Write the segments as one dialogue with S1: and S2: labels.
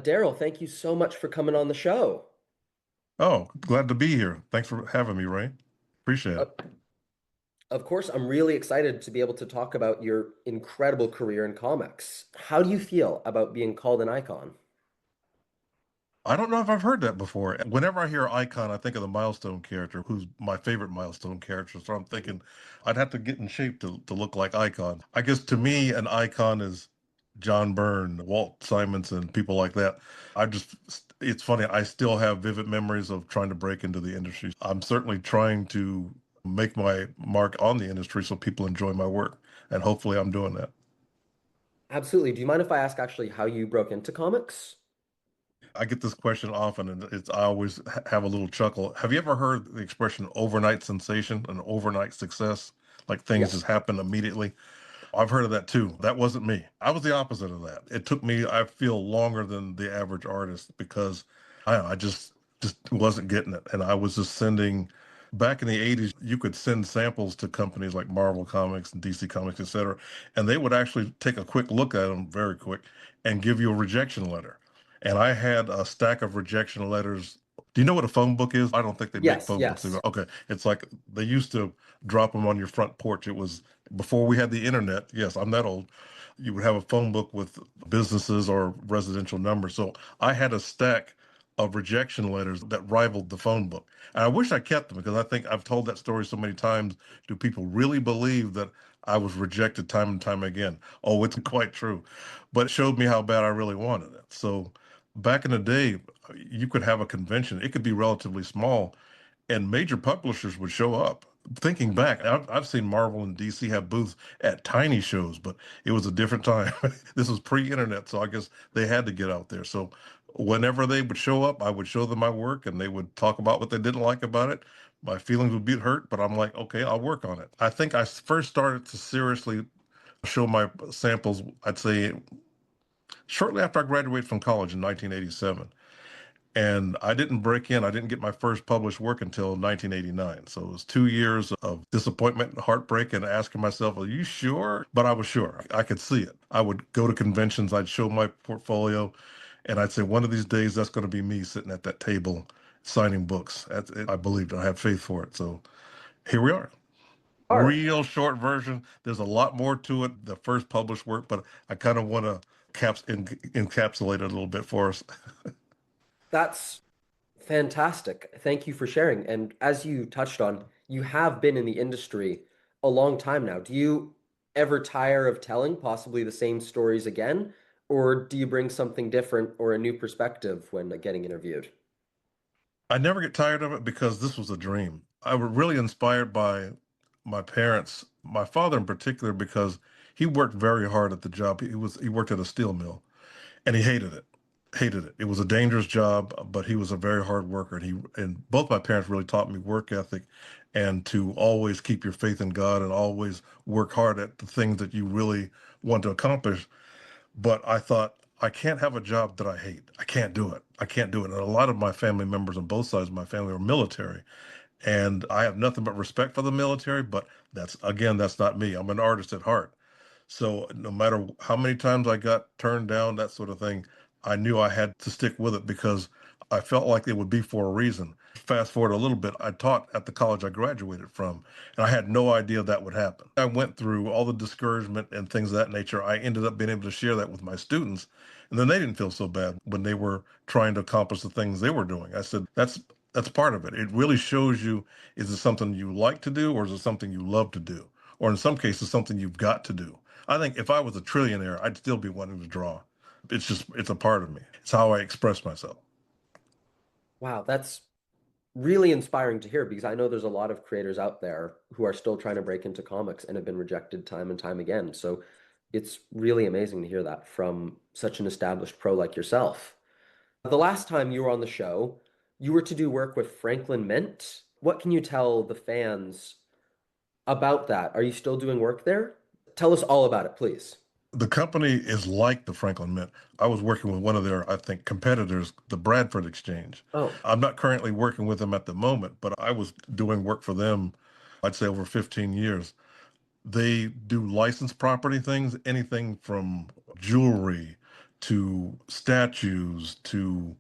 S1: Darryl, thank you so much for coming on the show.
S2: Oh, glad to be here. Thanks for having me, Ray. Appreciate
S1: Uh,
S2: it.
S1: of course, I'm really excited to be able to talk about your incredible career in comics. How do you feel about being called an icon?
S2: I don't know if I've heard that before. Whenever I hear Icon, I think of the Milestone character, who's my favorite Milestone character. So I'm thinking I'd have to get in shape to look like Icon. I guess to me, an icon is John Byrne, Walt Simonson, people like that. It's funny, I still have vivid memories of trying to break into the industry. I'm certainly trying to make my mark on the industry so people enjoy my work. And hopefully I'm doing that.
S1: Absolutely. Do you mind if I ask actually how you broke into comics?
S2: I get this question often, and I always have a little chuckle. Have you ever heard the expression overnight sensation, an overnight success? Like things just
S1: Yes.
S2: happen immediately. I've heard of that too. That wasn't me. I was the opposite of that. It took me, I feel, longer than the average artist because I just wasn't getting it. And I was just sending back in the 80s, you could send samples to companies like Marvel Comics and DC Comics, etc. And they would actually take a quick look at them very quick and give you a rejection letter. And I had a stack of rejection letters. Do you know what a phone book is? I don't think they make
S1: Yes,
S2: phone books
S1: yes.
S2: anymore. Okay. It's like they used to drop them on your front porch. It was before we had the internet. Yes, I'm that old. You would have a phone book with businesses or residential numbers. So I had a stack of rejection letters that rivaled the phone book. And I wish I kept them because I think I've told that story so many times. Do people really believe that I was rejected time and time again? Oh, it's quite true. But it showed me how bad I really wanted it. So back in the day, you could have a convention. It could be relatively small, and major publishers would show up. Thinking back, I've seen Marvel and DC have booths at tiny shows, but it was a different time. This was pre-internet, so I guess they had to get out there. So whenever they would show up, I would show them my work, and they would talk about what they didn't like about it. My feelings would be hurt, but I'm like, okay, I'll work on it. I think I first started to seriously show my samples, I'd say, shortly after I graduated from college in 1987. And I didn't break in, I didn't get my first published work until 1989. So it was 2 years of disappointment and heartbreak and asking myself, are you sure? But I was sure. I could see it. I would go to conventions, I'd show my portfolio, and I'd say, one of these days, that's going to be me sitting at that table signing books. That's it. I believed it. I had faith for it. So here we are.
S1: Art.
S2: Real short version. There's a lot more to it, the first published work, but I kind of want to encapsulate it a little bit for us.
S1: That's fantastic. Thank you for sharing. And as you touched on, you have been in the industry a long time now. Do you ever tire of telling possibly the same stories again? Or do you bring something different or a new perspective when getting interviewed?
S2: I never get tired of it because this was a dream. I was really inspired by my parents, my father in particular, because he worked very hard at the job. He worked at a steel mill and he hated it. Hated it. It was a dangerous job, but he was a very hard worker. And both my parents really taught me work ethic and to always keep your faith in God and always work hard at the things that you really want to accomplish. But I thought, I can't have a job that I hate. I can't do it. I can't do it. And a lot of my family members on both sides of my family are military. And I have nothing but respect for the military, but that's not me. I'm an artist at heart. So no matter how many times I got turned down, that sort of thing, I knew I had to stick with it because I felt like it would be for a reason. Fast forward a little bit, I taught at the college I graduated from, and I had no idea that would happen. I went through all the discouragement and things of that nature. I ended up being able to share that with my students, and then they didn't feel so bad when they were trying to accomplish the things they were doing. I said, that's part of it. It really shows you, is it something you like to do or is it something you love to do? Or in some cases, something you've got to do. I think if I was a trillionaire, I'd still be wanting to draw. It's a part of me. It's how I express myself.
S1: Wow, that's really inspiring to hear because I know there's a lot of creators out there who are still trying to break into comics and have been rejected time and time again. So it's really amazing to hear that from such an established pro like yourself. The last time you were on the show, you were to do work with Franklin Mint. What can you tell the fans about that? Are you still doing work there? Tell us all about it, please.
S2: The company is like the Franklin Mint. I was working with one of their, I think, competitors, the Bradford Exchange.
S1: Oh,
S2: I'm not currently working with them at the moment, but I was doing work for them, I'd say over 15 years. They do licensed property things, anything from jewelry to statues to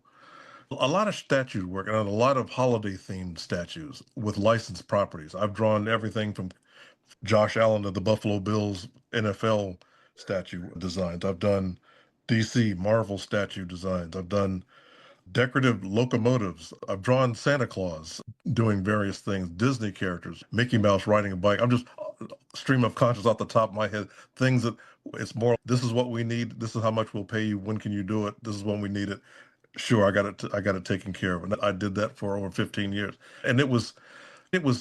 S2: a lot of statue work and a lot of holiday themed statues with licensed properties. I've drawn everything from Josh Allen to the Buffalo Bills NFL statue designs. I've done DC Marvel statue designs. I've done decorative locomotives. I've drawn Santa Claus doing various things, Disney characters, Mickey Mouse riding a bike. I'm just stream of conscious off the top of my head, things that it's more, this is what we need. This is how much we'll pay you. When can you do it? This is when we need it. Sure, I got it taken care of. And I did that for over 15 years. And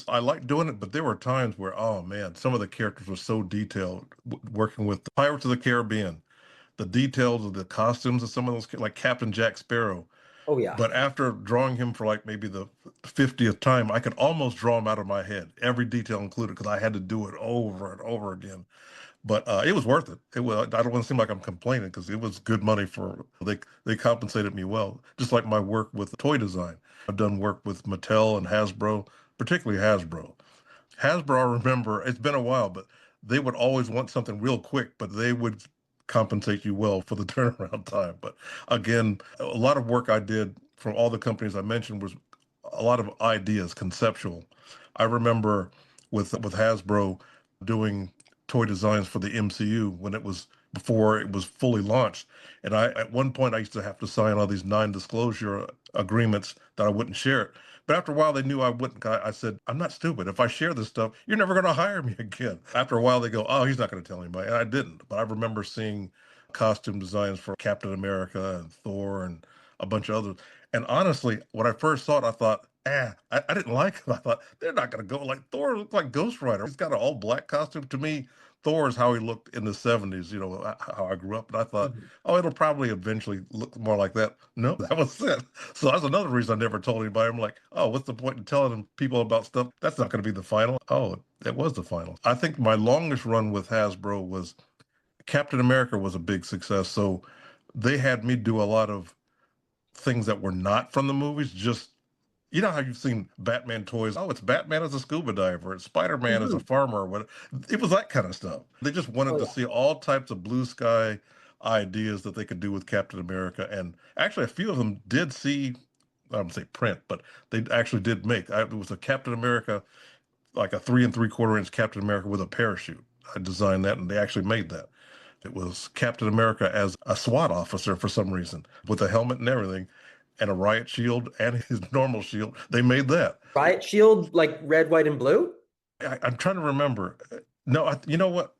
S2: I liked doing it, but there were times where, oh man, some of the characters were so detailed. Working with the Pirates of the Caribbean, the details of the costumes of some of those, like Captain Jack Sparrow.
S1: Oh yeah.
S2: But after drawing him for like maybe the 50th time, I could almost draw him out of my head, every detail included, because I had to do it over and over again. But it was worth it. It was. I don't want to seem like I'm complaining because it was good money for. They compensated me well, just like my work with toy design. I've done work with Mattel and Hasbro, particularly Hasbro. Hasbro, I remember, it's been a while, but they would always want something real quick, but they would compensate you well for the turnaround time. But again, a lot of work I did from all the companies I mentioned was a lot of ideas, conceptual. I remember with Hasbro doing toy designs for the MCU when it was before it was fully launched. And I at one point I used to have to sign all these non-disclosure agreements that I wouldn't share it. But after a while, they knew I wouldn't. I said, I'm not stupid. If I share this stuff, you're never going to hire me again. After a while, they go, oh, he's not going to tell anybody. And I didn't. But I remember seeing costume designs for Captain America and Thor and a bunch of others. And honestly, when I first saw it, I thought, I didn't like it. I thought, they're not going to go like Thor looked like Ghost Rider. He's got an all black costume. To me, Thor is how he looked in the 70s, how I grew up. And I thought,
S1: Mhm.
S2: oh, it'll probably eventually look more like that. No, that was it. So that's another reason I never told anybody. I'm like, oh, what's the point in telling people about stuff? That's not going to be the final. Oh, it was the final. I think my longest run with Hasbro was Captain America was a big success. So they had me do a lot of things that were not from the movies, just you know how you've seen Batman toys? Oh, it's Batman as a scuba diver, it's Spider-Man as a
S1: Mhm.
S2: farmer, or what it was that kind of stuff. They just
S1: Oh
S2: wanted to
S1: yeah.
S2: see all types of blue sky ideas that they could do with Captain America. And actually a few of them did see, I don't say print, but they actually did make. It was a Captain America, like a 3 3/4 inch Captain America with a parachute. I designed that and they actually made that. It was Captain America as a SWAT officer for some reason, with a helmet and everything, and a riot shield and his normal shield. They made that.
S1: Riot Shield, like red, white, and blue?
S2: I'm trying to remember. No, you know what?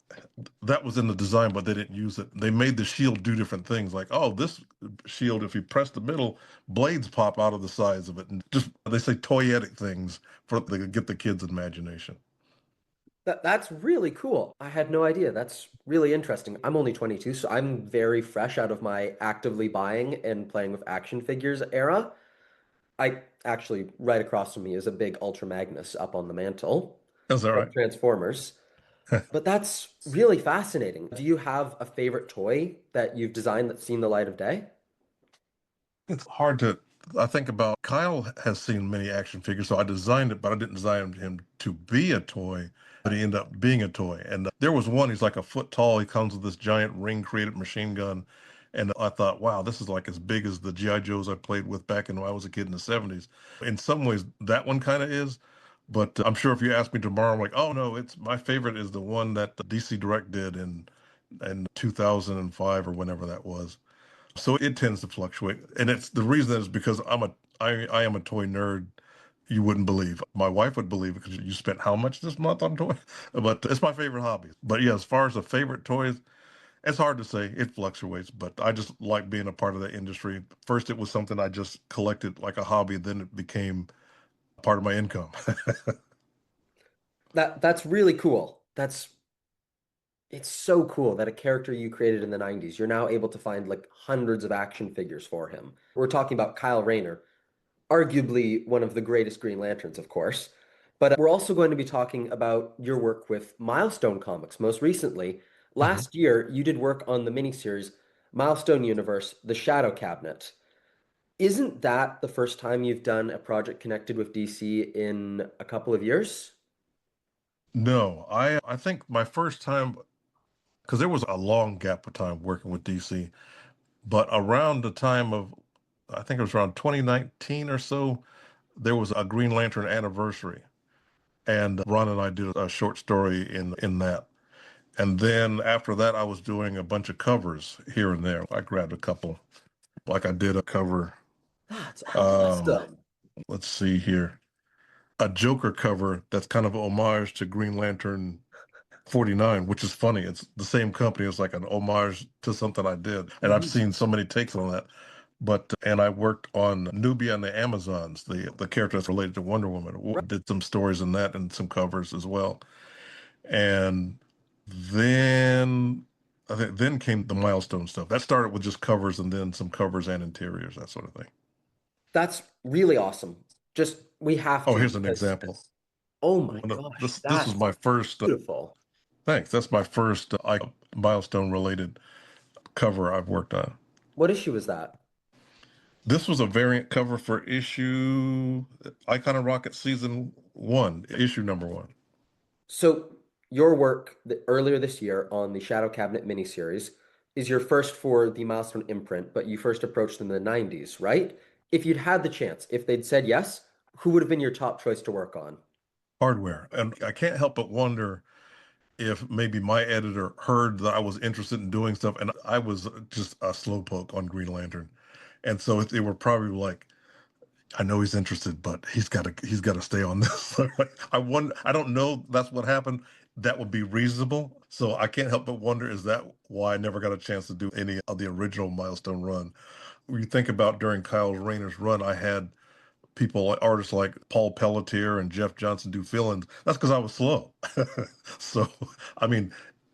S2: That was in the design, but they didn't use it. They made the shield do different things. Like, oh, this shield, if you press the middle, blades pop out of the sides of it, and just they say toyetic things for to get the kids' imagination.
S1: That's really cool. I had no idea. That's really interesting. I'm only 22, so I'm very fresh out of my actively buying and playing with action figures era. I actually, right across from me is a big Ultra Magnus up on the mantle
S2: Is that
S1: from
S2: right?
S1: Transformers. But that's really fascinating. Do you have a favorite toy that you've designed that's seen the light of day?
S2: It's hard to. I think about Kyle has seen many action figures, so I designed it, but I didn't design him to be a toy, but he ended up being a toy. And there was one, he's like a foot tall. He comes with this giant ring created machine gun. And I thought, wow, this is like as big as the G.I. Joes I played with back when I was a kid in the 70s. In some ways, that one kind of is. But I'm sure if you ask me tomorrow, I'm like, oh no, it's my favorite is the one that the DC Direct did in 2005 or whenever that was. So it tends to fluctuate, and it's the reason is because I am a toy nerd. You wouldn't believe. My wife would believe because you spent how much this month on toys, but it's my favorite hobby. But yeah, as far as the favorite toys, it's hard to say. It fluctuates, but I just like being a part of the industry. First, it was something I just collected like a hobby, then it became part of my income.
S1: That's really cool. It's so cool that a character you created in the 90s, you're now able to find like hundreds of action figures for him. We're talking about Kyle Rayner, arguably one of the greatest Green Lanterns, of course. But we're also going to be talking about your work with Milestone Comics most recently.
S2: Mhm.
S1: Last year, you did work on the miniseries Milestone Universe, The Shadow Cabinet. Isn't that the first time you've done a project connected with DC in a couple of years?
S2: No, I think my first time because there was a long gap of time working with DC. But around the time of, I think it was around 2019 or so, there was a Green Lantern anniversary, and Ron and I did a short story in that. And then after that, I was doing a bunch of covers here and there. I grabbed a couple, like I did a cover.
S1: That's
S2: Um,
S1: awesome.
S2: let's see here, a Joker cover that's kind of a homage to Green Lantern 49, which is funny. It's the same company. It's like an homage to something I did. And I've
S1: Mhm.
S2: seen so many takes on that. But and I worked on Nubia and the Amazons, the character that's related to Wonder Woman.
S1: Right.
S2: Did some stories in that and some covers as well. And then I think then came the milestone stuff. That started with just covers and then some covers and interiors, that sort of thing.
S1: That's really awesome. Just we have
S2: Oh,
S1: to
S2: here's an
S1: because
S2: example.
S1: oh my
S2: One of
S1: gosh,
S2: this was
S1: that's
S2: my first
S1: beautiful.
S2: thanks. That's my first milestone related cover I've worked on.
S1: What issue was that?
S2: This was a variant cover for issue Icon of Rocket season one, issue number one.
S1: So your work earlier this year on the Shadow Cabinet miniseries is your first for the Milestone imprint, but you first approached them in the 90s, right? If you'd had the chance, if they'd said yes, who would have been your top choice to work on?
S2: Hardware. And I can't help but wonder if maybe my editor heard that I was interested in doing stuff and I was just a slowpoke on Green Lantern. And so they were probably like, I know he's interested, but he's got to stay on this. I don't know that's what happened. That would be reasonable. So I can't help but wonder, is that why I never got a chance to do any of the original Milestone run? When you think about during Kyle Rayner's run, I had people, artists like Paul Pelletier and Jeff Johnson do fill-ins. That's because I was slow. So, I mean,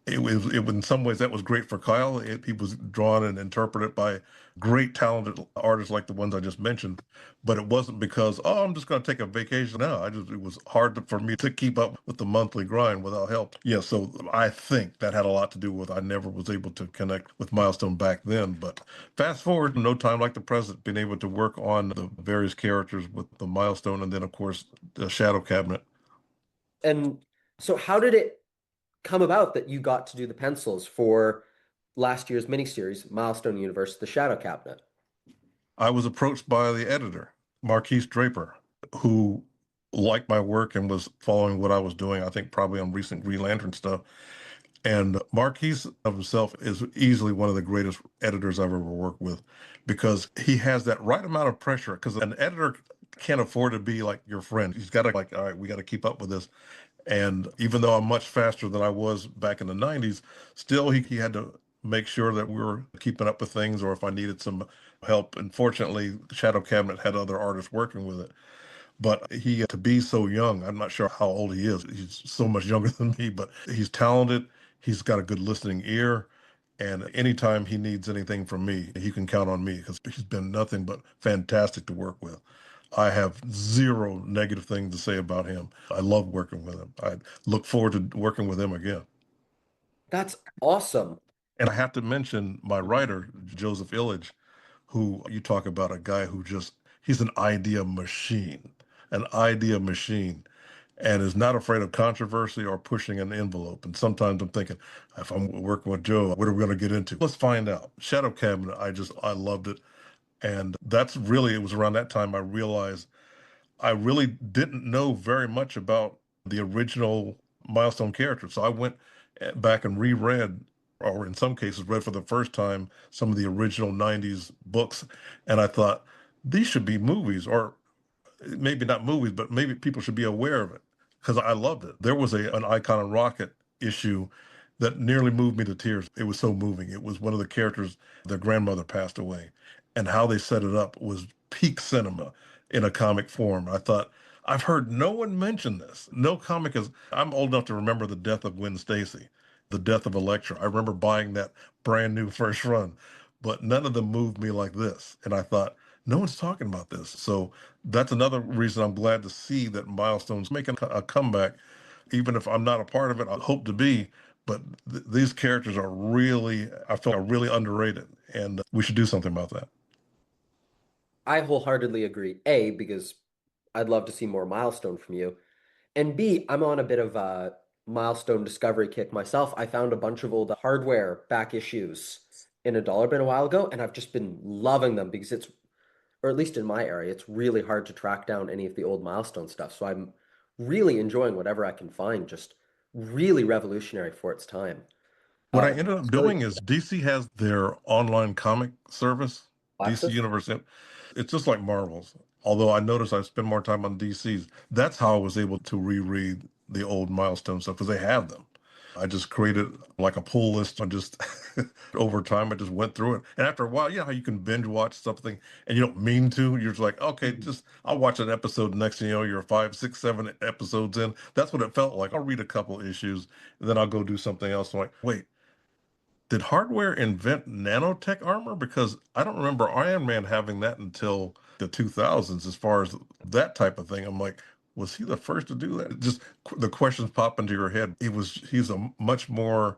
S2: in some ways that was great for Kyle. He was drawn and interpreted by great talented artists like the ones I just mentioned, but it wasn't because, oh, I'm just going to take a vacation now. It was hard for me to keep up with the monthly grind without help. Yeah, so I think that had a lot to do with I never was able to connect with Milestone back then. But fast forward, no time like the present, being able to work on the various characters with the Milestone and then, of course, the Shadow Cabinet.
S1: And so how did it come about that you got to do the pencils for last year's miniseries, Milestone Universe, The Shadow Cabinet?
S2: I was approached by the editor, Marquise Draper, who liked my work and was following what I was doing, I think probably on recent Green Lantern stuff. And Marquise of himself is easily one of the greatest editors I've ever worked with because he has that right amount of pressure. Because an editor can't afford to be like your friend. He's got to like, all right, we got to keep up with this. And even though I'm much faster than I was back in the 90s, still he had to make sure that we were keeping up with things or if I needed some help. Unfortunately, Shadow Cabinet had other artists working with it. But to be so young, I'm not sure how old he is. He's so much younger than me, but he's talented. He's got a good listening ear. And anytime he needs anything from me, he can count on me because he's been nothing but fantastic to work with. I have zero negative things to say about him. I love working with him. I look forward to working with him again.
S1: That's awesome.
S2: And I have to mention my writer, Joseph Illidge, who you talk about a guy who he's an idea machine, and is not afraid of controversy or pushing an envelope. And sometimes I'm thinking, if I'm working with Joe, what are we going to get into? Let's find out. Shadow Cabinet, I loved it. And it was around that time I realized I really didn't know very much about the original Milestone characters. So I went back and reread, or in some cases, read for the first time some of the original 90s books. And I thought, these should be movies, or maybe not movies, but maybe people should be aware of it because I loved it. There was an Icon and Rocket issue that nearly moved me to tears. It was so moving. It was one of the characters, their grandmother passed away, and how they set it up was peak cinema in a comic form. I thought, I've heard no one mention this. No comic is. I'm old enough to remember the death of Gwen Stacy, the death of Elektra. I remember buying that brand new first run, but none of them moved me like this. And I thought, no one's talking about this. So that's another reason I'm glad to see that Milestone's making a comeback. Even if I'm not a part of it, I hope to be. But these characters I feel are really underrated, and we should do something about that.
S1: I wholeheartedly agree. A, because I'd love to see more Milestone from you. And B, I'm on a bit of a Milestone discovery kick myself. I found a bunch of old hardware back issues in a dollar bin a while ago, and I've just been loving them because it's, or at least in my area, it's really hard to track down any of the old milestone stuff. So I'm really enjoying whatever I can find, just really revolutionary for its time.
S2: What I
S1: Uh,
S2: ended up
S1: so
S2: doing is DC has their online comic service, DC
S1: Access.
S2: Universe. It's just like Marvel's. Although I noticed I spend more time on DC's. That's how I was able to reread the old milestone stuff because they have them. I just created like a pull list. I just over time I just went through it. And after a while, you know how you can binge watch something and you don't mean to. You're just like, okay,
S1: Mhm.
S2: just I'll watch an episode. Next thing you know, you're five, six, seven episodes in. That's what it felt like. I'll read a couple issues, and then I'll go do something else. I'm like, wait, did hardware invent nanotech armor? Because I don't remember Iron Man having that until the 2000s, as far as that type of thing. I'm like, was he the first to do that? Just the questions pop into your head. He's a much more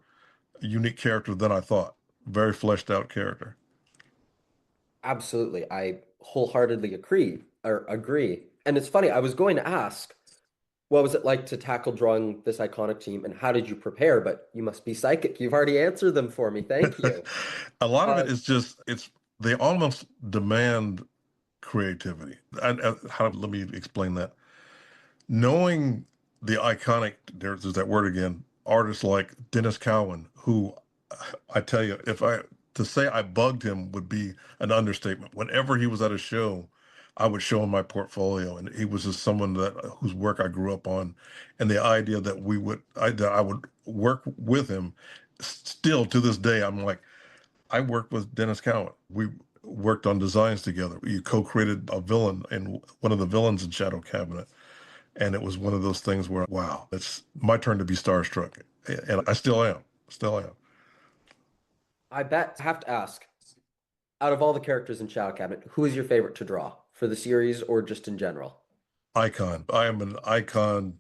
S2: unique character than I thought. Very fleshed out character.
S1: Absolutely. I wholeheartedly agree. And it's funny, I was going to ask, what was it like to tackle drawing this iconic team and how did you prepare? But you must be psychic. You've already answered them for me. Thank you.
S2: A lot of
S1: Uh,
S2: it is just it's they almost demand creativity. Let me explain that. Knowing the iconic, there's that word again, artists like Dennis Cowan, who I tell you, if I to say I bugged him would be an understatement. Whenever he was at a show, I would show him my portfolio, and he was just someone that whose work I grew up on, and the idea that that I would work with him. Still to this day, I'm like, I worked with Dennis Cowan. We worked on designs together. We co-created a villain and one of the villains in Shadow Cabinet. And it was one of those things where, wow, it's my turn to be starstruck. And I still am. Still am.
S1: I bet I have to ask, out of all the characters in Shadow Cabinet, who is your favorite to draw for the series or just in general?
S2: Icon. I am an icon.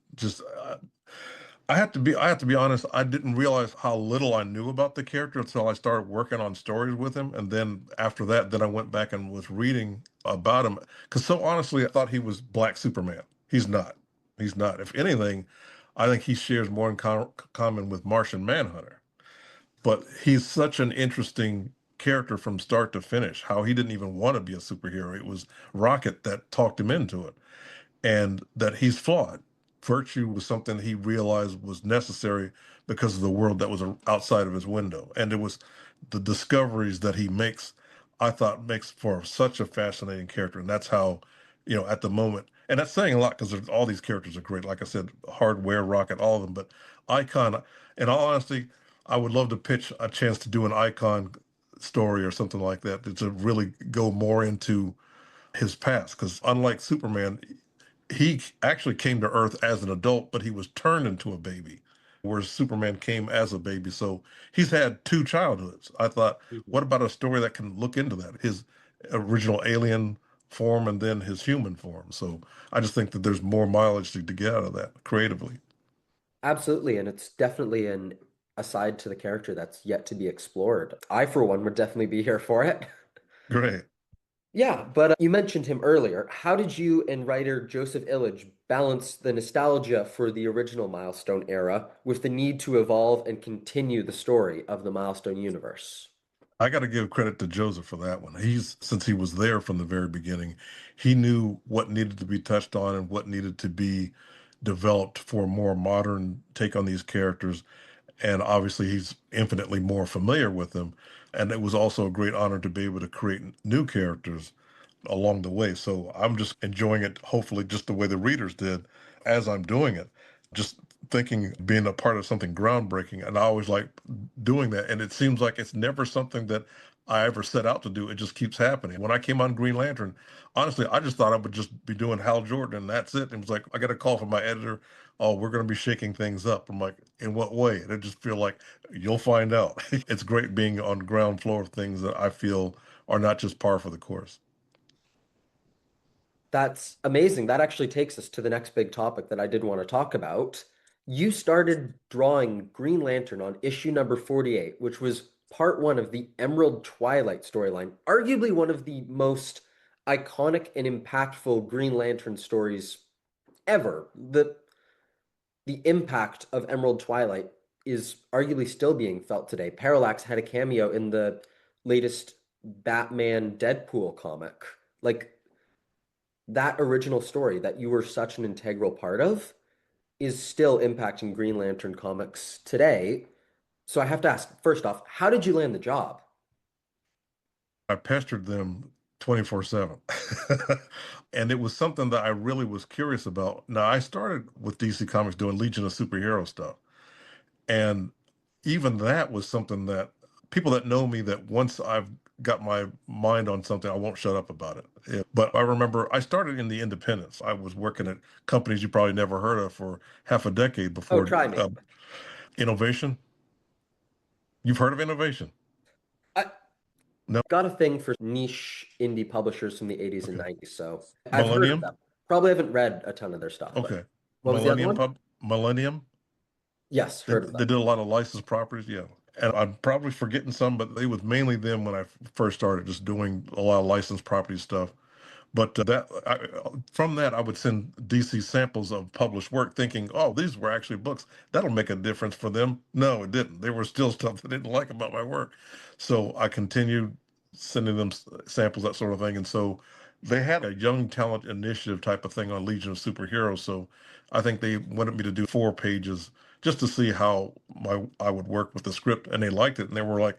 S2: I have to be honest, I didn't realize how little I knew about the character until I started working on stories with him. And then after that, then I went back and was reading about him. Because so honestly, I thought he was Black Superman. He's not. He's not. If anything, I think he shares more in common with Martian Manhunter. But he's such an interesting character from start to finish. How he didn't even want to be a superhero. It was Rocket that talked him into it, and that he's flawed. Virtue was something he realized was necessary because of the world that was outside of his window. And it was the discoveries that he makes, I thought makes for such a fascinating character. And that's how, at the moment, and that's saying a lot because all these characters are great. Like I said, Hardware, Rocket, all of them. But Icon, in all honesty, I would love to pitch a chance to do an Icon story or something like that to really go more into his past. Because unlike Superman, he actually came to Earth as an adult, but he was turned into a baby, whereas Superman came as a baby. So he's had two childhoods. I thought,
S1: Mhm.
S2: what about a story that can look into that? His original alien form and then his human form. So I just think that there's more mileage to get out of that creatively.
S1: Absolutely, and it's definitely an aside to the character that's yet to be explored. I, for one, would definitely be here for it.
S2: Great.
S1: Yeah, but you mentioned him earlier. How did you and writer Joseph Illidge balance the nostalgia for the original Milestone era with the need to evolve and continue the story of the Milestone universe?
S2: I got to give credit to Joseph for that one. Since he was there from the very beginning, he knew what needed to be touched on and what needed to be developed for a more modern take on these characters. And obviously, he's infinitely more familiar with them. And it was also a great honor to be able to create new characters along the way. So I'm just enjoying it, hopefully, just the way the readers did as I'm doing it. Just thinking, being a part of something groundbreaking. And I always like doing that. And it seems like it's never something that I ever set out to do. It just keeps happening. When I came on Green Lantern, honestly, I just thought I would just be doing Hal Jordan and that's it. And it was like, I got a call from my editor. Oh, we're going to be shaking things up. I'm like, in what way? And I just feel like you'll find out. It's great being on ground floor of things that I feel are not just par for the course.
S1: That's amazing. That actually takes us to the next big topic that I did want to talk about. You started drawing Green Lantern on issue number 48, which was part one of the Emerald Twilight storyline, arguably one of the most iconic and impactful Green Lantern stories ever. The impact of Emerald Twilight is arguably still being felt today. Parallax had a cameo in the latest Batman Deadpool comic. Like that original story that you were such an integral part of is still impacting Green Lantern comics today. So I have to ask, first off, how did you land the job?
S2: I pestered them 24/7. And it was something that I really was curious about. Now, I started with DC Comics doing Legion of Superhero stuff. And even that was something that people that know me, that once I've got my mind on something, I won't shut up about it. But I remember I started in the independents. I was working at companies you probably never heard of for half a decade
S1: Oh,
S2: before
S1: try me.
S2: Innovation. You've heard of Innovation?
S1: I
S2: No?
S1: got a thing for niche indie publishers from the 80s and
S2: Okay.
S1: 90s, so I've heard of
S2: Millennium?
S1: them. Probably haven't read a ton of their stuff, but
S2: Okay.
S1: what was the other one?
S2: Millennium.
S1: Yes,
S2: They,
S1: heard of
S2: they
S1: them.
S2: did a lot of licensed properties, yeah. And I'm probably forgetting some, but it was mainly them when I first started just doing a lot of licensed property stuff. But from that, I would send DC samples of published work thinking, oh, these were actually books. That'll make a difference for them. No, it didn't. There were still stuff they didn't like about my work. So I continued sending them samples, that sort of thing. And so they had a young talent initiative type of thing on Legion of Superheroes. So I think they wanted me to do 4 pages just to see how I would work with the script. And they liked it. And they were like,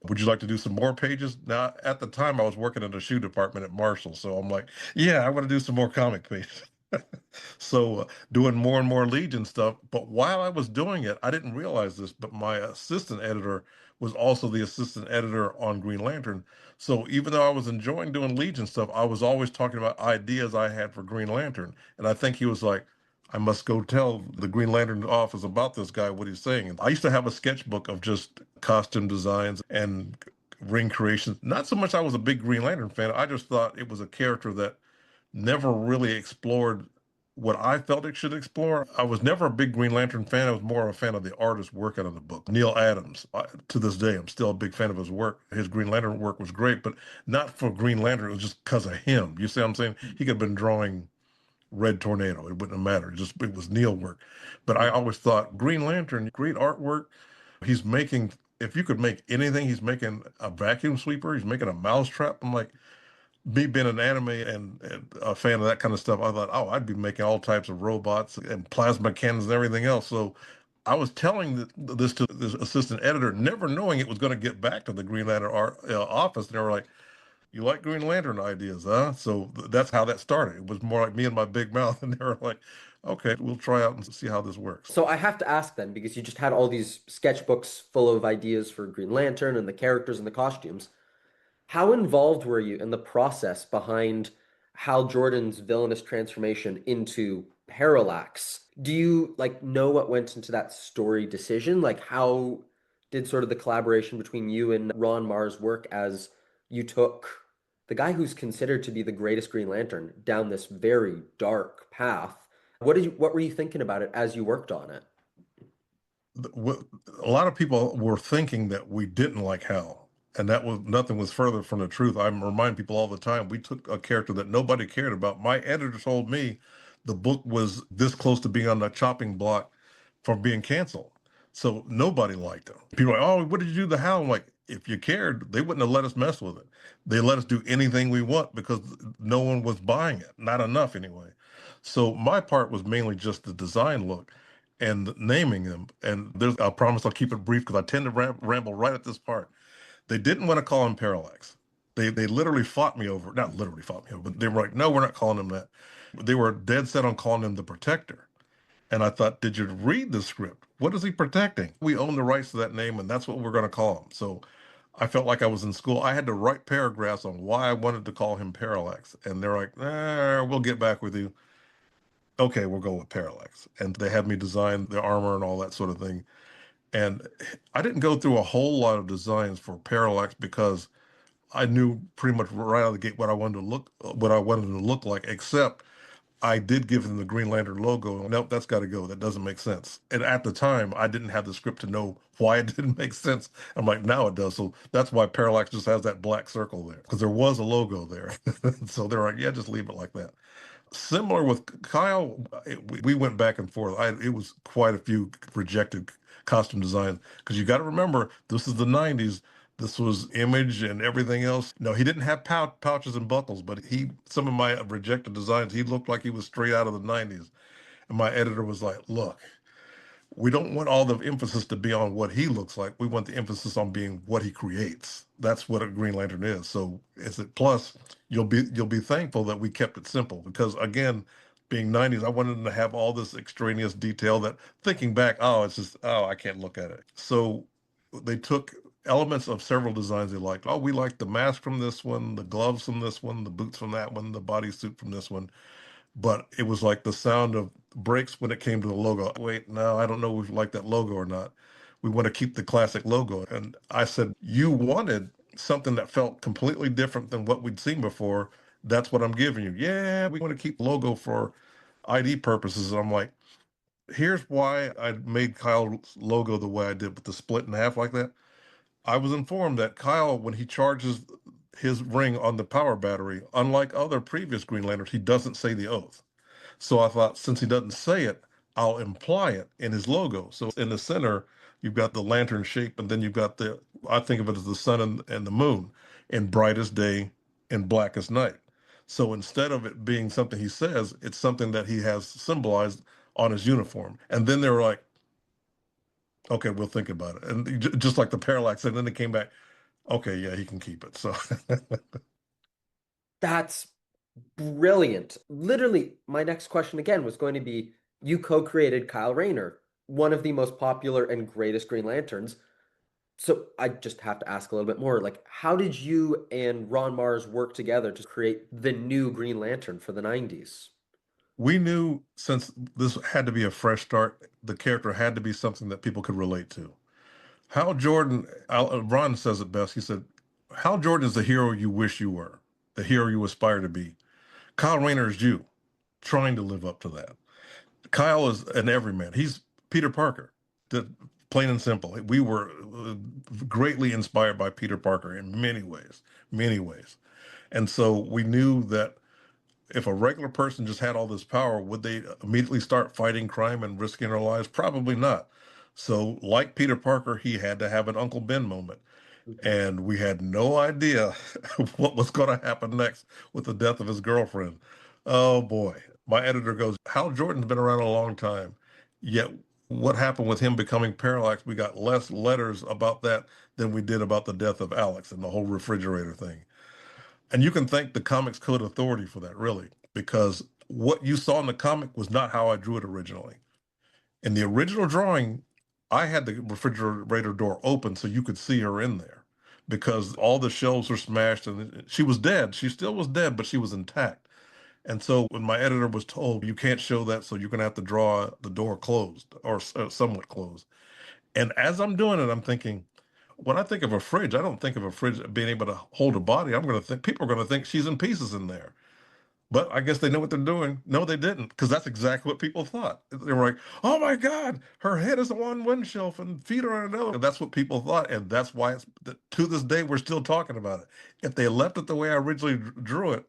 S2: would you like to do some more pages? Now, at the time, I was working in the shoe department at Marshall, so I'm like, yeah, I want to do some more comic pages. So, doing more and more Legion stuff. But while I was doing it, I didn't realize this, but my assistant editor was also the assistant editor on Green Lantern. So even though I was enjoying doing Legion stuff, I was always talking about ideas I had for Green Lantern. And I think he was like, I must go tell the Green Lantern office about this guy, what he's saying. And I used to have a sketchbook of just costume designs and ring creations. Not so much I was a big Green Lantern fan. I just thought it was a character that never really explored what I felt it should explore. I was never a big Green Lantern fan. I was more a fan of the artist working on the book. Neil Adams, to this day, I'm still a big fan of his work. His Green Lantern work was great, but not for Green Lantern. It was just because of him. You see what I'm saying? He could have been drawing Red Tornado. It wouldn't have mattered. It was Neil work. But I always thought Green Lantern, great artwork. He's making, if you could make anything, he's making a vacuum sweeper. He's making a mousetrap. I'm like, me being an anime and a fan of that kind of stuff, I thought, oh, I'd be making all types of robots and plasma cannons and everything else. So I was telling this to this assistant editor, never knowing it was going to get back to the Green Lantern office. And they were like, you like Green Lantern ideas, huh? So that's how that started. It was more like me and my big mouth. And they were like, okay, we'll try out and see how this works.
S1: So I have to ask then, because you just had all these sketchbooks full of ideas for Green Lantern and the characters and the costumes. How involved were you in the process behind Hal Jordan's villainous transformation into Parallax? Do you like know what went into that story decision? Like how did sort of the collaboration between you and Ron Marr's work as you took the guy who's considered to be the greatest Green Lantern down this very dark path? What were you thinking about it as you worked on it?
S2: A lot of people were thinking that we didn't like Hal, and that was nothing was further from the truth. I remind people all the time we took a character that nobody cared about. My editor told me the book was this close to being on the chopping block for being canceled, so nobody liked him. People are like, oh, what did you do to Hal? I'm like, if you cared, they wouldn't have let us mess with it. They let us do anything we want because no one was buying it, not enough anyway. So my part was mainly just the design look and naming them. And I promise I'll keep it brief because I tend to ramble right at this part. They didn't want to call him Parallax. They literally fought me over, not literally fought me over, but they were like, no, we're not calling him that. They were dead set on calling him the Protector. And I thought, did you read the script? What is he protecting? We own the rights to that name, and that's what we're going to call him. So I felt like I was in school. I had to write paragraphs on why I wanted to call him Parallax. And they're like, we'll get back with you. Okay, we'll go with Parallax. And they had me design the armor and all that sort of thing. And I didn't go through a whole lot of designs for Parallax because I knew pretty much right out of the gate what I wanted to look like, except I did give them the Green Lantern logo. Nope, that's got to go. That doesn't make sense. And at the time, I didn't have the script to know why it didn't make sense. I'm like, now it does. So that's why Parallax just has that black circle there because there was a logo there. So they're like, yeah, just leave it like that. Similar with Kyle, we went back and forth. It was quite a few rejected costume designs because you got to remember this is the '90s. This was image and everything else. No, he didn't have pouches and buckles, but some of my rejected designs, he looked like he was straight out of the 90s. And my editor was like, look, we don't want all the emphasis to be on what he looks like. We want the emphasis on being what he creates. That's what a Green Lantern is. So it's a plus. You'll be thankful that we kept it simple because again, being 90s, I wanted them to have all this extraneous detail that thinking back, oh, it's just I can't look at it. So they took elements of several designs they liked. Oh, we like the mask from this one, the gloves from this one, the boots from that one, the bodysuit from this one, but it was like the sound of brakes when it came to the logo. Wait, no, I don't know if we like that logo or not. We want to keep the classic logo. And I said, you wanted something that felt completely different than what we'd seen before. That's what I'm giving you. Yeah, we want to keep logo for ID purposes. And I'm like, here's why I made Kyle's logo the way I did with the split in half like that. I was informed that Kyle, when he charges his ring on the power battery, unlike other previous Green Lanterns, he doesn't say the oath. So I thought, since he doesn't say it, I'll imply it in his logo. So in the center, you've got the lantern shape, and then you've got I think of it as the sun and the moon in brightest day and blackest night. So instead of it being something he says, it's something that he has symbolized on his uniform. And then they were like, okay, we'll think about it. And just like the parallax, and then they came back, okay, yeah, he can keep it. So
S1: That's brilliant. Literally, my next question again was going to be you co-created Kyle Rayner, one of the most popular and greatest Green Lanterns. So I just have to ask a little bit more. Like, how did you and Ron Mars work together to create the new Green Lantern for the 90s?
S2: we knew since this had to be a fresh start, the character had to be something that people could relate to. Hal Jordan, Ron says it best. He said, Hal Jordan is the hero you wish you were, the hero you aspire to be. Kyle Rayner is you, trying to live up to that. Kyle is an everyman. He's Peter Parker, plain and simple. We were greatly inspired by Peter Parker in many ways, many ways. And so we knew that if a regular person just had all this power, would they immediately start fighting crime and risking their lives? Probably not. So, like Peter Parker, he had to have an Uncle Ben moment.
S1: Mhm.
S2: And we had no idea what was going to happen next with the death of his girlfriend. Oh boy. My editor goes, Hal Jordan's been around a long time. Yet, what happened with him becoming paralyzed? We got less letters about that than we did about the death of Alex and the whole refrigerator thing. And you can thank the Comics Code Authority for that, really, because what you saw in the comic was not how I drew it originally. In the original drawing, I had the refrigerator door open so you could see her in there because all the shelves were smashed and she was dead. She still was dead, but she was intact. And so when my editor was told, you can't show that, so you're going to have to draw the door closed or somewhat closed. And as I'm doing it, I'm thinking, when I think of a fridge, I don't think of a fridge being able to hold a body. I'm going to think people are going to think she's in pieces in there. But I guess they know what they're doing. No, they didn't, because that's exactly what people thought. They were like, "Oh my God, her head is on one shelf and feet are on another." And that's what people thought, and that's why to this day we're still talking about it. If they left it the way I originally drew it,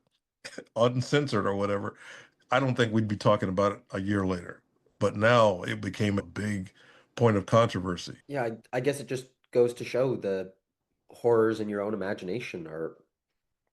S2: uncensored or whatever, I don't think we'd be talking about it a year later. But now it became a big point of controversy.
S1: Yeah, I guess it just goes to show the horrors in your own imagination are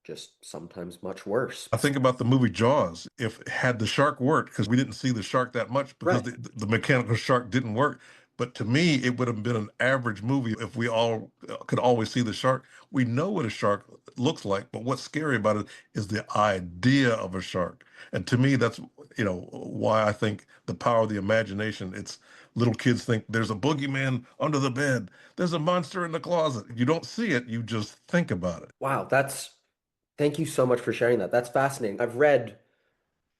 S1: just sometimes much worse.
S2: I think about the movie Jaws. If had the shark worked, because we didn't see the shark that much because
S1: Right.
S2: the mechanical shark didn't work. But to me, it would have been an average movie if we all could always see the shark. We know what a shark looks like, but what's scary about it is the idea of a shark. And to me, that's why I think the power of the imagination. It's little kids think there's a boogeyman under the bed, there's a monster in the closet. You don't see it, you just think about it.
S1: Wow, thank you so much for sharing that. That's fascinating. I've read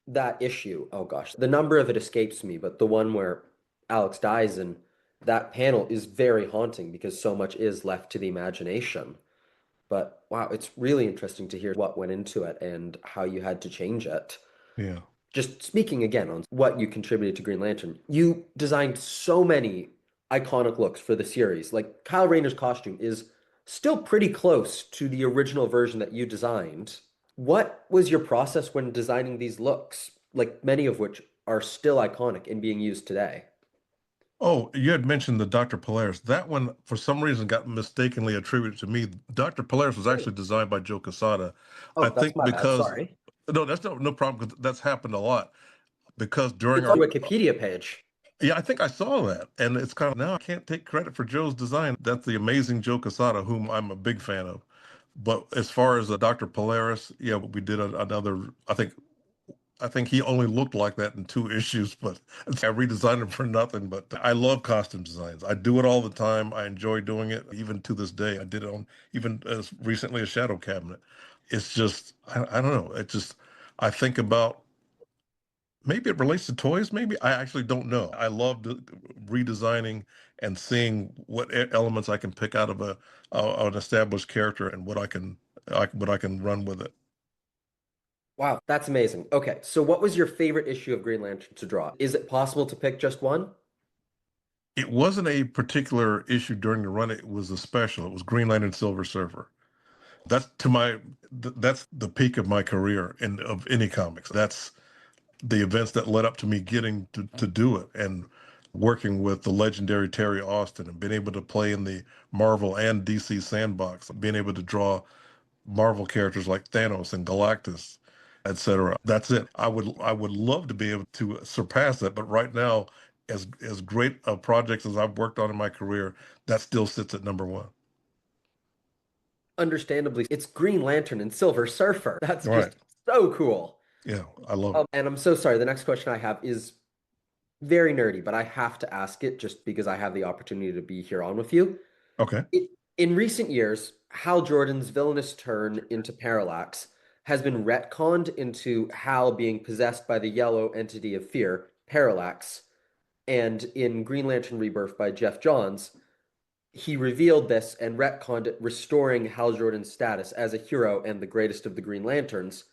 S1: that issue. Oh gosh, the number of it escapes me, but the one where Alex dies and that panel is very haunting because so much is left to the imagination. But wow, it's really interesting to hear what went into it and how you had to change it.
S2: Yeah.
S1: Just speaking again on what you contributed to Green Lantern, you designed so many iconic looks for the series. Like Kyle Rayner's costume is still pretty close to the original version that you designed. What was your process when designing these looks, like many of which are still iconic and being used today?
S2: Oh, you had mentioned the Dr. Polaris. That one, for some reason, got mistakenly attributed to me. Dr. Polaris was
S1: Oh,
S2: actually designed by Joe Quesada. I
S1: oh, that's
S2: think
S1: my bad.
S2: because,
S1: Sorry.
S2: no, that's no problem because that's happened a lot. Because during
S1: It's on
S2: our,
S1: the Wikipedia page.
S2: yeah, I think I saw that. And it's kind of now I can't take credit for Joe's design. That's the amazing Joe Quesada, whom I'm a big fan of. But as far as Dr. Polaris, yeah, we did another, I think he only looked like that in two issues, but I redesigned him for nothing. But I love costume designs. I do it all the time. I enjoy doing it, even to this day. I did it on even as recently as Shadow Cabinet. It's just, I don't know. It just, I think about maybe it relates to toys. Maybe I actually don't know. I love redesigning and seeing what elements I can pick out of an established character and what I can run with it.
S1: Wow, that's amazing. Okay, so what was your favorite issue of Green Lantern to draw? Is it possible to pick just one?
S2: It wasn't a particular issue during the run. It was a special. It was Green Lantern Silver Surfer. That's to my that's the peak of my career in of any comics. That's the events that led up to me getting to do it and working with the legendary Terry Austin and being able to play in the Marvel and DC sandbox, being able to draw Marvel characters like Thanos and Galactus, etc. That's it. I would love to be able to surpass that, but right now, as great projects as I've worked on in my career, that still sits at number one.
S1: Understandably, it's Green Lantern and Silver Surfer. That's
S2: All right.
S1: just so cool.
S2: Yeah, I love it.
S1: And I'm so sorry. The next question I have is very nerdy, but I have to ask it just because I have the opportunity to be here on with you.
S2: Okay.
S1: It, in recent years, Hal Jordan's villainous turn into Parallax has been retconned into Hal being possessed by the yellow entity of fear, Parallax. And in Green Lantern Rebirth by Jeff Johns, he revealed this and retconned it, restoring Hal Jordan's status as a hero and the greatest of the Green Lanterns.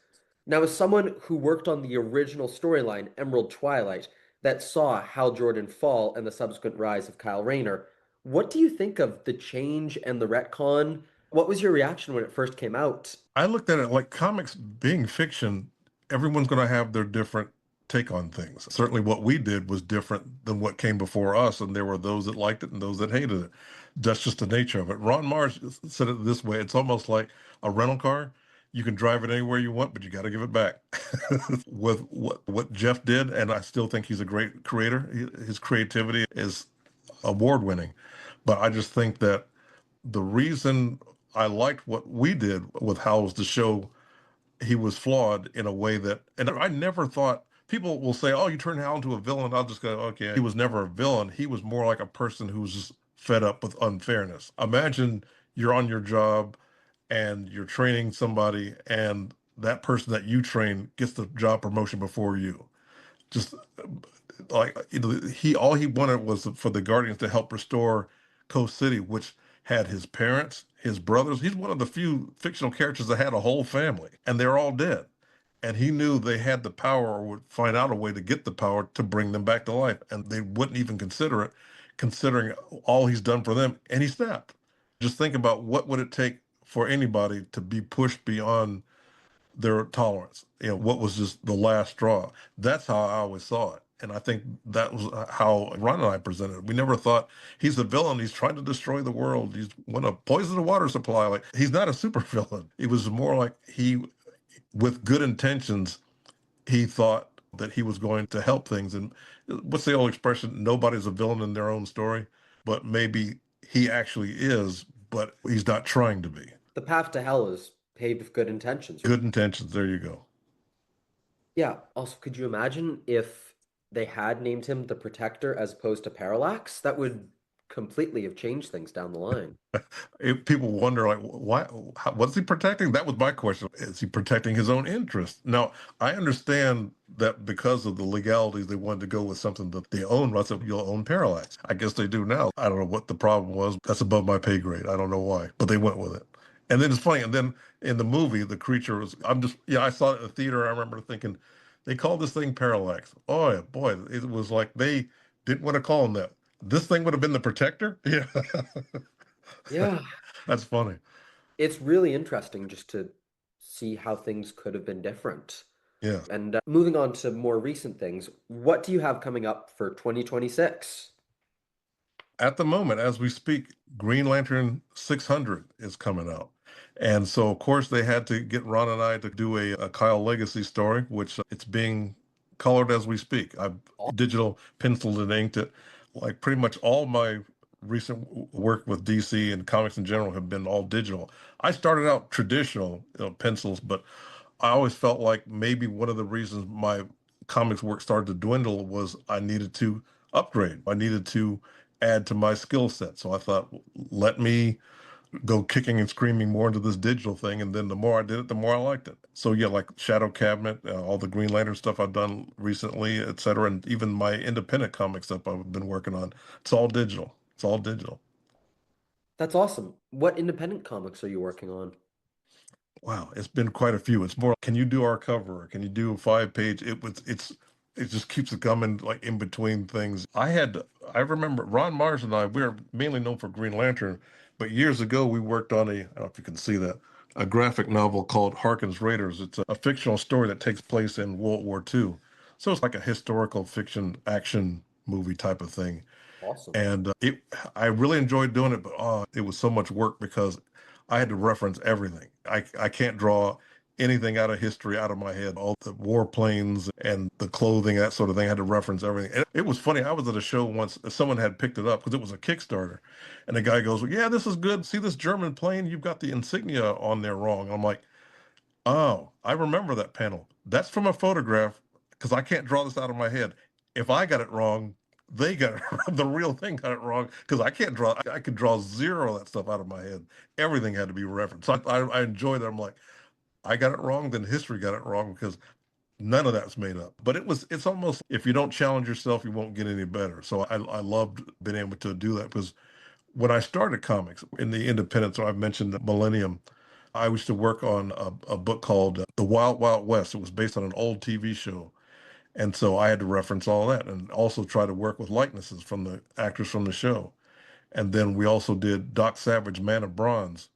S1: Now, as someone who worked on the original storyline, Emerald Twilight, that saw Hal Jordan fall and the subsequent rise of Kyle Rayner, what do you think of the change and the retcon? What was your reaction when it first came out?
S2: I looked at it like comics being fiction, everyone's going to have their different take on things. Certainly, what we did was different than what came before us, and there were those that liked it and those that hated it. That's just the nature of it. Ron Mars said it this way: it's almost like a rental car. You can drive it anywhere you want, but you got to give it back. With what Jeff did, and I still think he's a great creator. His creativity is award winning, but I just think that the reason I liked what we did with Howells to show he was flawed in a way that, and I never thought people will say, "Oh, you turned Hal into a villain." I'll just go, "Okay." He was never a villain. He was more like a person who was just fed up with unfairness. Imagine you're on your job and you're training somebody, and that person that you train gets the job promotion before you. Just like he all he wanted was for the Guardians to help restore Coast City, which had his parents, his brothers. He's one of the few fictional characters that had a whole family, and they're all dead. And he knew they had the power or would find out a way to get the power to bring them back to life, and they wouldn't even consider it, considering all he's done for them. And he snapped. Just think about what would it take for anybody to be pushed beyond their tolerance. What was just the last straw. That's how I always saw it. And I think that was how Ron and I presented it. We never thought he's the villain. He's trying to destroy the world. He's want to poison the water supply. Like he's not a super villain. It was more like he, with good intentions, he thought that he was going to help things. And what's the old expression? Nobody's a villain in their own story, but maybe he actually is, but he's not trying to be.
S1: The path to hell is paved with good intentions.
S2: Good intentions. There you go.
S1: Yeah. Also, could you imagine if they had named him the Protector as opposed to Parallax? That would completely have changed things down the line.
S2: If people wonder, like, why, what's he protecting? That was my question. Is he protecting his own interests? Now, I understand that because of the legalities, they wanted to go with something that they own. I said, you'll own Parallax. I guess they do now. I don't know what the problem was. That's above my pay grade. I don't know why, but they went with it. And then it's funny. And then in the movie, the creature was, yeah, I saw it in the theater. I remember thinking, they called this thing Parallax. Oh, yeah, boy, it was like they didn't want to call him that. This thing would have been the protector. Yeah.
S1: Yeah.
S2: That's funny.
S1: It's really interesting just to see how things could have been different.
S2: Yeah.
S1: And moving on to more recent things, what do you have coming up for 2026?
S2: at the moment, as we speak, Green Lantern 600 is coming out. And so, of course, they had to get Ron and I to do a Kyle Legacy story, which it's being colored as we speak. I've digital penciled and inked it. Like pretty much all my recent work with DC and comics in general have been all digital. I started out traditional, pencils, but I always felt like maybe one of the reasons my comics work started to dwindle was I needed to upgrade. I needed to add to my skill set. So I thought, let me go kicking and screaming more into this digital thing. And then the more I did it, the more I liked it. So yeah, like Shadow Cabinet, all the Green Lantern stuff I've done recently, et cetera, and even my independent comic stuff I've been working on, it's all digital. It's all digital.
S1: That's awesome. What independent comics are you working on?
S2: Wow, it's been quite a few. It's more, can you do our cover? Can you do a 5 page? It just keeps it coming like in between things. I remember Ron Mars and I, we're mainly known for Green Lantern, but years ago we worked on I don't know if you can see that, a graphic novel called Harkin's Raiders. It's a fictional story that takes place in World War II. So it's like a historical fiction action movie type of thing.
S1: Awesome.
S2: And I really enjoyed doing it, but it was so much work because I had to reference everything. I can't draw anything out of history out of my head. All the warplanes and the clothing, that sort of thing, I had to reference everything. And it was funny. I was at a show once, someone had picked it up because it was a Kickstarter. And the guy goes, well, yeah, this is good. See this German plane? You've got the insignia on there wrong. I'm like, oh, I remember that panel. That's from a photograph because I can't draw this out of my head. If I got it wrong, they got it, the real thing got it wrong because I can't draw. I could draw zero of that stuff out of my head. Everything had to be referenced. So I enjoy that. I'm like, I got it wrong, then history got it wrong because none of that's made up. But it's almost if you don't challenge yourself, you won't get any better. So I loved being able to do that because when I started comics in the independent, so I've mentioned the Millennium, I used to work on a book called The Wild Wild West. It was based on an old TV show. And so I had to reference all that and also try to work with likenesses from the actors from the show. And then we also did Doc Savage, Man of Bronze,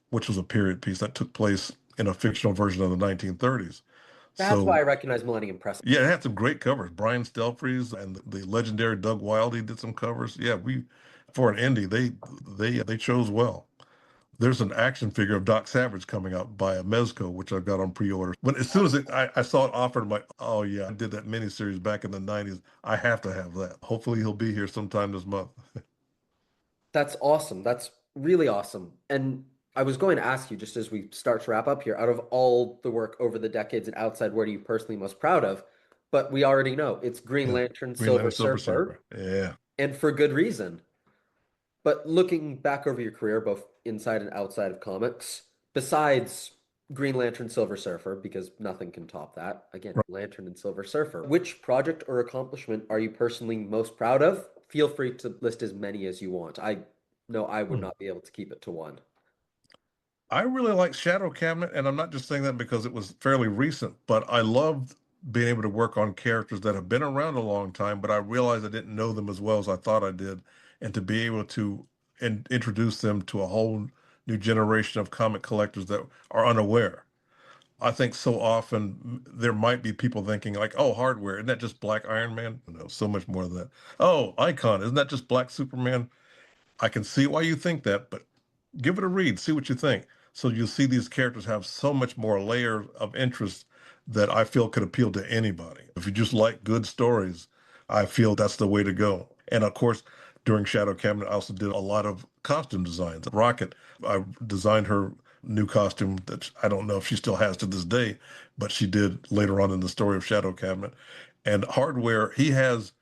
S2: which was a period piece that took place in a fictional version of the 1930s.
S1: That's why
S2: So
S1: I recognize Millennium Press.
S2: yeah, it had some great covers. Brian Stelfreeze and the legendary Doug Wildey did some covers. Yeah, we for an indie, they chose well. There's an action figure of Doc Savage coming out by a Mezco, which I've got on pre-order. When as soon as I saw it offered, I'm like, oh yeah, I did that miniseries back in the '90s. I have to have that. Hopefully, he'll be here sometime this month.
S1: That's awesome. That's really awesome. And I was going to ask you, just as we start to wrap up here, out of all the work over the decades and outside, what are you personally most proud of? But we already know it's Green
S2: Yeah,
S1: Lantern,
S2: Green
S1: Silver
S2: Lantern, Silver
S1: Surfer,
S2: Surfer. Yeah,
S1: and for good reason. But looking back over your career, both inside and outside of comics, besides Green Lantern, Silver Surfer, because nothing can top that, again,
S2: right.
S1: Lantern and Silver Surfer, which project or accomplishment are you personally most proud of? Feel free to list as many as you want. I know I would
S2: Hmm.
S1: not be able to keep it to one.
S2: I really like Shadow Cabinet, and I'm not just saying that because it was fairly recent, but I loved being able to work on characters that have been around a long time, but I realized I didn't know them as well as I thought I did, and to be able to introduce them to a whole new generation of comic collectors that are unaware. I think so often there might be people thinking like, "Oh, hardware, isn't that just Black Iron Man?" No, so much more than that. Oh, Icon, isn't that just Black Superman? I can see why you think that, but give it a read, see what you think. So you'll see these characters have so much more layer of interest that I feel could appeal to anybody. If you just like good stories, I feel that's the way to go. And of course, during Shadow Cabinet, I also did a lot of costume designs. Rocket, I designed her new costume that I don't know if she still has to this day, but she did later on in the story of Shadow Cabinet. And Hardware, he has,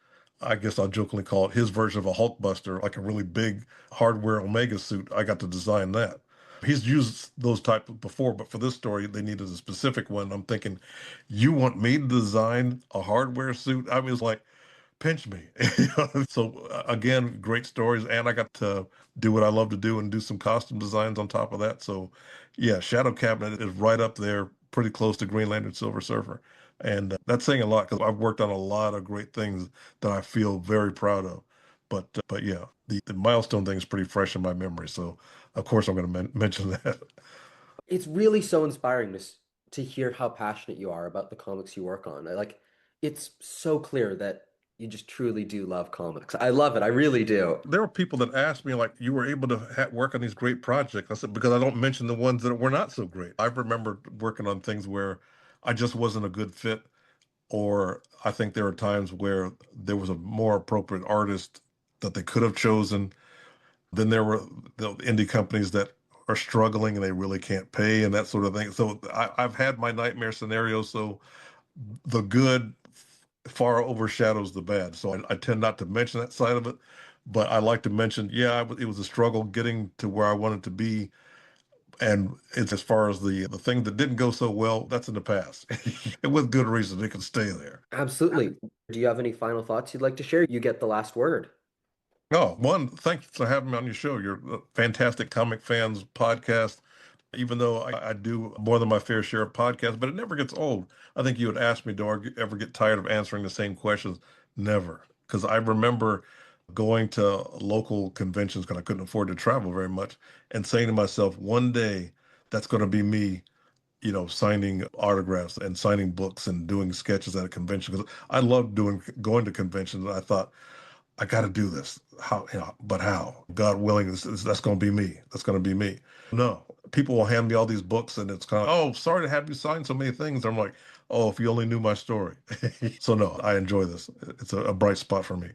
S2: I guess I'll jokingly call it his version of a Hulkbuster, like a really big Hardware Omega suit. I got to design that. He's used those type before, but for this story, they needed a specific one. I'm thinking, you want me to design a hardware suit? I mean, it's like, pinch me. So again, great stories, and I got to do what I love to do and do some costume designs on top of that. So yeah, Shadow Cabinet is right up there, pretty close to Green Lantern Silver Surfer, and that's saying a lot because I've worked on a lot of great things that I feel very proud of. But yeah, the milestone thing is pretty fresh in my memory. So of course I'm going to mention that.
S1: It's really so inspiring to hear how passionate you are about the comics you work on. It's so clear that You just truly do love comics. I love it. I really do.
S2: There were people that asked me, like, you were able to work on these great projects. I said, because I don't mention the ones that were not so great. I remember working on things where I just wasn't a good fit, or I think there are times where there was a more appropriate artist that they could have chosen. Then there were the indie companies that are struggling and they really can't pay and that sort of thing. So I've had my nightmare scenarios. So the good far overshadows the bad. So I tend not to mention that side of it, but I like to mention, yeah, it was a struggle getting to where I wanted to be. And it's as far as the thing that didn't go so well, that's in the past. With good reason, it can stay there.
S1: Absolutely. Do you have any final thoughts you'd like to share? You get the last word.
S2: Oh, one, thank you for having me on your show. You're a fantastic comic fans podcast. Even though I do more than my fair share of podcasts, but it never gets old. I think you would ask me, do I ever get tired of answering the same questions? Never. Because I remember going to local conventions because I couldn't afford to travel very much and saying to myself, one day that's going to be me, signing autographs and signing books and doing sketches at a convention. Because I loved going to conventions. I thought, I got to do this. How, but how? God willing, that's going to be me. That's going to be me. No, people will hand me all these books, and it's kind of, oh, sorry to have you sign so many things. I'm like, oh, if you only knew my story. So no, I enjoy this. It's a bright spot for me.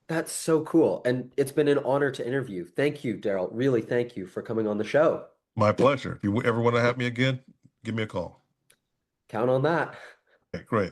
S1: That's so cool. And it's been an honor to interview. Thank you, Daryl. Really, thank you for coming on the show.
S2: My pleasure. If you ever want to have me again, give me a call.
S1: Count on that.
S2: Okay, great.